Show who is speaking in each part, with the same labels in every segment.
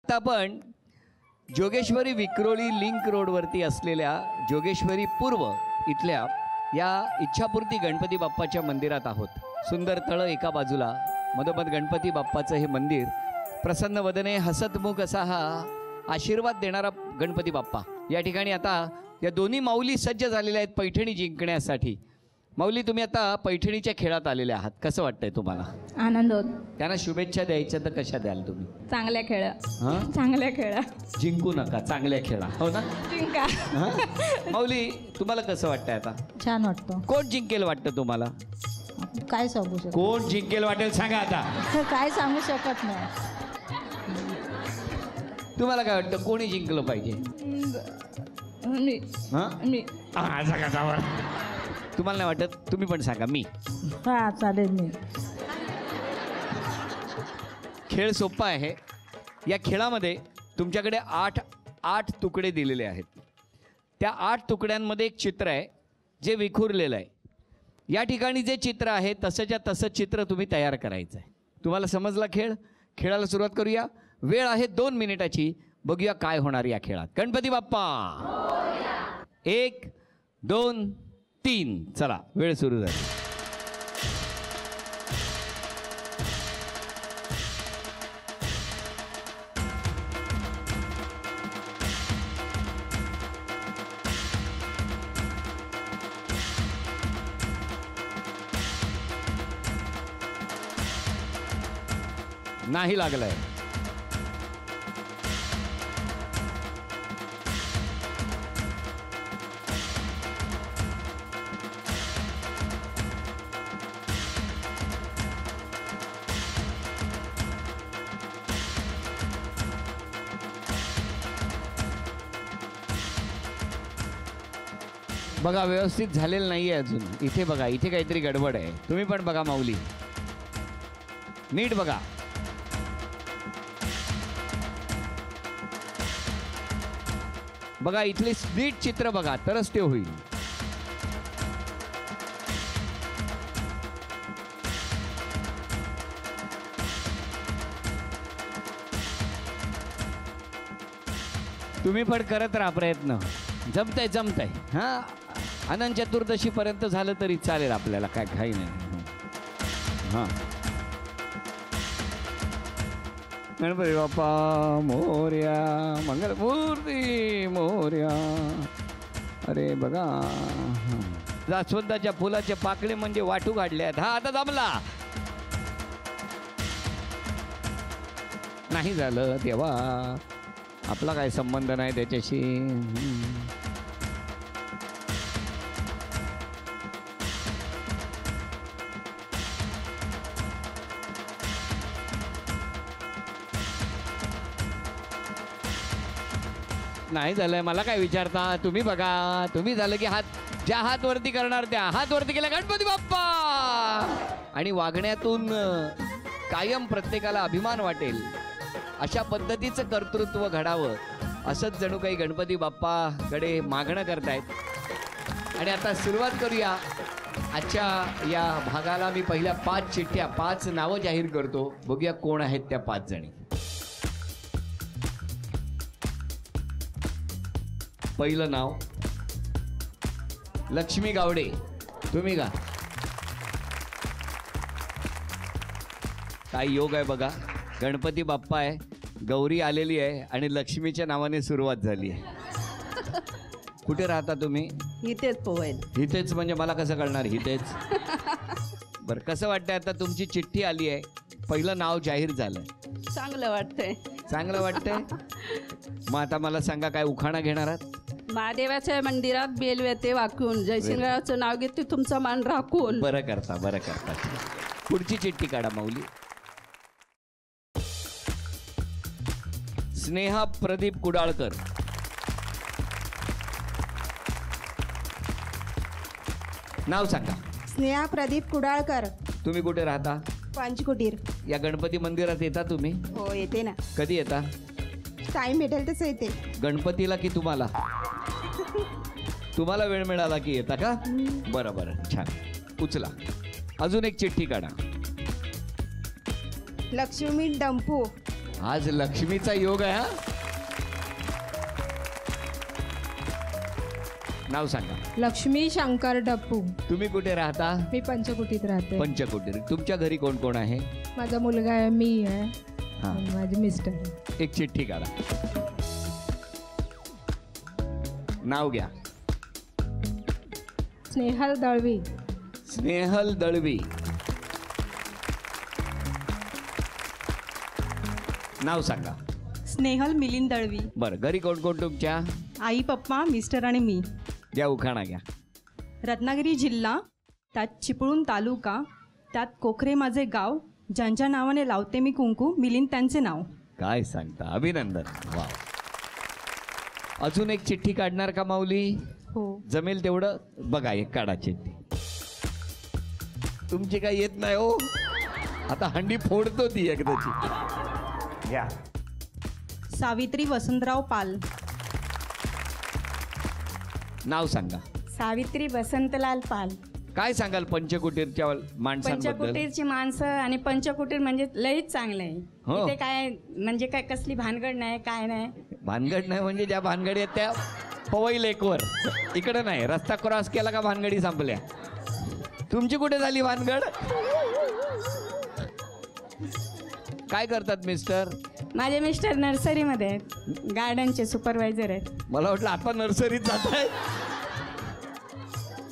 Speaker 1: आता आपण जोगेश्वरी विक्रोळी लिंक रोडवरती असलेल्या जोगेश्वरी पूर्व इथल्या या इच्छापूर्ती गणपती बाप्पाच्या मंदिरात आहोत. सुंदर तळं एका बाजूला, मधोमध गणपती बाप्पाचं हे मंदिर, प्रसन्न वदने हसतमुख असा हा आशीर्वाद देणारा गणपती बाप्पा. या ठिकाणी आता या दोन्ही माऊली सज्ज झालेल्या आहेत पैठणी जिंकण्यासाठी. माऊली, तुम्ही आता पैठणीच्या खेळात आलेले आहात, कसं वाटतंय तुम्हाला?
Speaker 2: आनंद होत.
Speaker 1: त्यांना शुभेच्छा द्यायच्या तर कशा द्याल तुम्ही?
Speaker 2: चांगल्या खेळा.
Speaker 1: हां,
Speaker 2: चांगल्या खेळा.
Speaker 1: जिंकू नका, चांगल्या खेळा, हो ना?
Speaker 2: जिंका.
Speaker 1: हां? माऊली, तुम्हाला कसं वाटतंय आता?
Speaker 2: छान वाटतं.
Speaker 1: कोण जिंकेल वाटतं तुम्हाला?
Speaker 2: काय सांगू शकत
Speaker 1: कोण जिंकेल वाटेल सांगा आता.
Speaker 2: काय सांगू शकत नाही.
Speaker 1: तुम्हाला काय वाटतं, कोणी जिंकलं पाहिजे?
Speaker 2: मी
Speaker 1: हां,
Speaker 2: मी
Speaker 1: सांगा जावं. तुम्हाला नाही वाटत? तुम्ही पण सांगा. मी.
Speaker 2: हा चालेल. मी
Speaker 1: खेळ सोपा आहे. या खेळामध्ये तुमच्याकडे आठ तुकडे दिलेले आहेत. त्या 8 तुकड्यांमध्ये एक चित्र आहे जे विखुरलेलं आहे. या ठिकाणी जे चित्र आहे तसंच्या तसं चित्र तुम्ही तयार करायचं आहे. तुम्हाला समजला खेळ? खेळाला सुरुवात करूया. वेळ आहे 2 मिनिटाची. बघूया काय होणार या खेळात. गणपती बाप्पा 1 2 3. चला, वेळ सुरू झाली. नाही लागलाय. बघा, व्यवस्थित झालेलं नाहीये अजून. इथे बघा, इथे काहीतरी गडबड आहे. तुम्ही पण बघा माऊली, नीट बघा. बघा, इथले नीट चित्र बघा, तरच ते होईल. तुम्ही पण करत राहा प्रयत्न. जमतंय. हां, अनंत चतुर्दशीपर्यंत झालं तरी चालेल आपल्याला, काय काही नाही. हां, गणपती बाप्पा मोरया, मंगलमूर्ती मोरया. अरे बघा, जास्वंदाच्या फुलाचे पाकळे म्हणजे वाटू काढले आहेत. हा, आता जमला. नाही झालं तेव्हा आपला काय संबंध नाही त्याच्याशी. नाही झालंय, मला काय विचारता? तुम्ही बघा. तुम्ही झालं की ज्या हात वरती करणार त्या हात वरती केला गणपती बाप्पा. आणि वागण्यातून कायम प्रत्येकाला अभिमान वाटेल अशा पद्धतीचं कर्तृत्व घडावं, असंच जणू काही गणपती बाप्पाकडे मागणं करतायत. आणि आता सुरुवात करूया आजच्या या भागाला. मी पहिल्या 5 चिठ्ठ्या, 5 नावं जाहीर करतो. बघूया कोण आहेत त्या 5 जणी. पहिलं नाव लक्ष्मी गावडे. तुम्ही का? काय योग आहे बघा. गणपती बाप्पा आहे, गौरी आलेली आहे आणि लक्ष्मीच्या नावाने सुरुवात झाली आहे. कुठे राहता तुम्ही?
Speaker 3: इथेच पोहेल.
Speaker 1: इथेच म्हणजे मला कसं कळणार इथेच? बरं, कसं वाटतंय आता? तुमची चिठ्ठी आली आहे, पहिलं नाव जाहीर झालंय.
Speaker 3: चांगलं वाटतंय.
Speaker 1: चांगलं वाटतंय. मग आता मला सांगा, काय उखाणा घेणार आहात?
Speaker 3: महादेवाच्या मंदिरात बेल येते वाकून, जयसिंगरावचं नाव घेते तुमचा मान राखून.
Speaker 1: बरं करता. पुढची चिठ्ठी काढा माऊली. स्नेहा प्रदीप कुडाळकर. नाव सांगा.
Speaker 4: स्नेहा प्रदीप कुडाळकर.
Speaker 1: तुम्ही कुठे राहता?
Speaker 4: पंचकुटीर.
Speaker 1: या गणपती मंदिरात येता तुम्ही?
Speaker 4: हो, येते ना.
Speaker 1: कधी येता?
Speaker 4: टाइम भेटेल तसं येते.
Speaker 1: गणपतीला की तुम्हाला? तुम्हाला वेळ मिळाला की येता का? बरं, छान. उचला. अजून एक चिठ्ठी काढा.
Speaker 4: लक्ष्मी डंपू.
Speaker 1: आज लक्ष्मीचा योग आहे हा. नाव सांगा.
Speaker 5: लक्ष्मी शंकर डप्पू.
Speaker 1: तुम्ही कुठे राहता?
Speaker 5: मी पंचकुटीत राहते.
Speaker 1: पंचकुटी. तुमच्या घरी कोण कोण आहे?
Speaker 5: माझा मुलगा आहे, मी आहे
Speaker 1: हा.
Speaker 5: आणि माझे मिस्टर आहे.
Speaker 1: एक चिठ्ठी काढा. नाव घ्या.
Speaker 5: स्नेहल दळवी.
Speaker 1: स्नेहल दळवी. नाव सांगा.
Speaker 6: स्नेहल मिलिंद दळवी.
Speaker 1: बरं, घरी कोण कोण तुमच्या?
Speaker 6: आई पप्पा मिस्टर आणि मी.
Speaker 1: घ्या उखाणा घ्या.
Speaker 6: रत्नागिरी जिल्हा, त्यात चिपळूण तालुका, त्यात कोखरे माझे गाव, ज्यांच्या नावाने लावते मी कुंकू, मिलिंद त्यांचे नाव.
Speaker 1: काय सांगता, अभिनंदन. वा. अजून एक चिठ्ठी काढणार का माऊली?
Speaker 6: हो.
Speaker 1: जमेल तेवढं बघा, एक काढा चिठ्ठी. तुमची काय येत नाही हो, आता हंडी फोडतो ती एकदाची. घ्या.
Speaker 6: सावित्री वसंतराव पाल.
Speaker 1: नाव सांगा.
Speaker 7: सावित्री वसंतलाल पाल.
Speaker 1: काय सांगाल पंचकुटीरच्या माणसांबद्दल?
Speaker 7: पंचकुटीरची माणसं आणि पंचकुटीर म्हणजे लईच चांगलं आहे.
Speaker 1: हो.
Speaker 7: तिथे काय म्हणजे काय कसली भानगड नाही, काय नाही.
Speaker 1: भानगड नाही म्हणजे ज्या भानगडी आहेत त्या पवई लेकवर, इकडे नाही. रस्ता क्रॉस केला का भानगडी संपल्या. तुमची कुठे झाली भानगड? काय करतात मिस्टर?
Speaker 7: माझे मिस्टर नर्सरीमध्ये आहेत, गार्डनचे सुपरवायझर आहेत.
Speaker 1: मला वाटलं आता नर्सरीत जात आहे.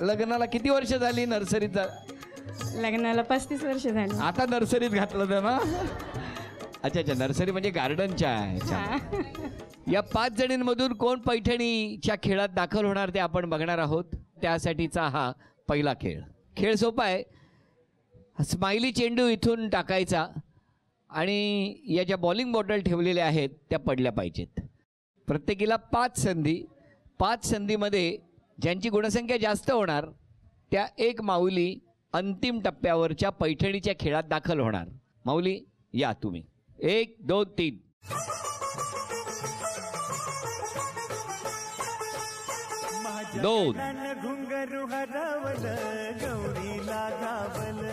Speaker 1: लग्नाला किती वर्ष झाली नर्सरीत?
Speaker 7: लग्नाला 35 वर्ष झाली.
Speaker 1: आता नर्सरीत घातलं तर ना. अच्छा अच्छा, नर्सरी म्हणजे गार्डनच्या आहे.
Speaker 7: हा.
Speaker 1: या 5 जणींमधून कोण पैठणीच्या खेळात दाखल होणार ते आपण बघणार आहोत. त्यासाठीचा हा पहिला खेळ. खेळ सोपा आहे. स्माइली चेंडू इथून टाकायचा आणि या ज्या बॉलिंग बॉटल ठेवलेल्या आहेत त्या पडल्या पाहिजेत. प्रत्येकीला 5 संधी. 5 संधीमध्ये ज्यांची गुणसंख्या जास्त होणार त्या एक माऊली अंतिम टप्प्यावरच्या पैठणीच्या खेळात दाखल होणार. माऊली या तुम्ही. 1 2 3. दोन.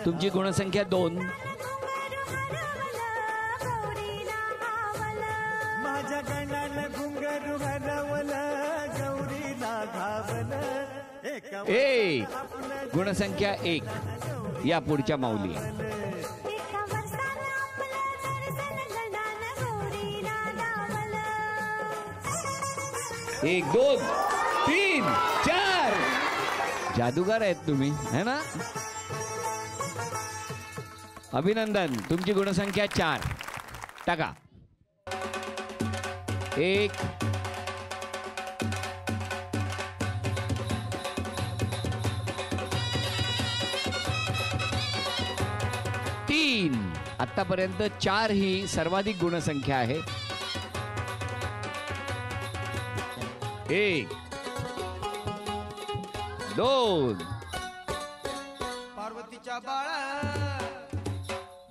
Speaker 1: तुमची गुणसंख्या 2. एक. गुणसंख्या 1. या पुढच्या माऊली. 1 2 3 4. जादूगार आहेत तुम्ही, है ना? अभिनंदन. तुमची गुणसंख्या 4. टाका. 1 3. आतापर्यंत 4 ही सर्वाधिक गुणसंख्या आहे. 1 2.
Speaker 8: पार्वतीच्या बाळा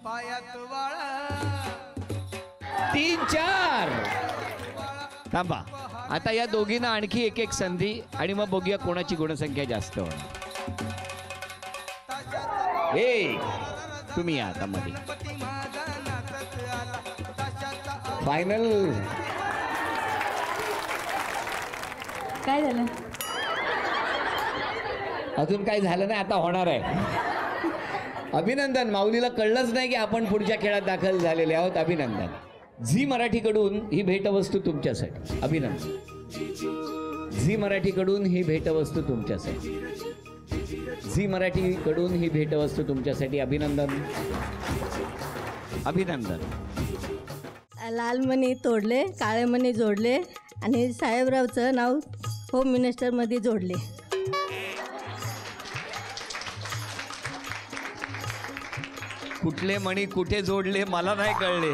Speaker 8: पायात वाळा.
Speaker 1: 3 4. थांबा. आता या दोघींना आणखी एक संधी आणि मग बघूया कोणाची गुणसंख्या जास्त होणार. 1. तुम्ही या आता मध्ये. फायनल.
Speaker 7: काय झालं?
Speaker 1: अजून काय झालं नाही, आता होणार आहे. अभिनंदन. माऊलीला कळलंच नाही की आपण पुढच्या खेळात दाखल झालेले आहोत. अभिनंदन. झी मराठीकडून ही भेटवस्तू तुमच्यासाठी. अभिनंदन. झी मराठीकडून ही भेटवस्तू तुमच्यासाठी. झी मराठीकडून ही भेटवस्तू तुमच्यासाठी. अभिनंदन. अभिनंदन.
Speaker 2: लाल मणी तोडले, काळे मणी जोडले आणि साहेबरावचं नाव होम मिनिस्टरमध्ये जोडले.
Speaker 1: कुठले मणी कुठे जोडले मला नाही कळले.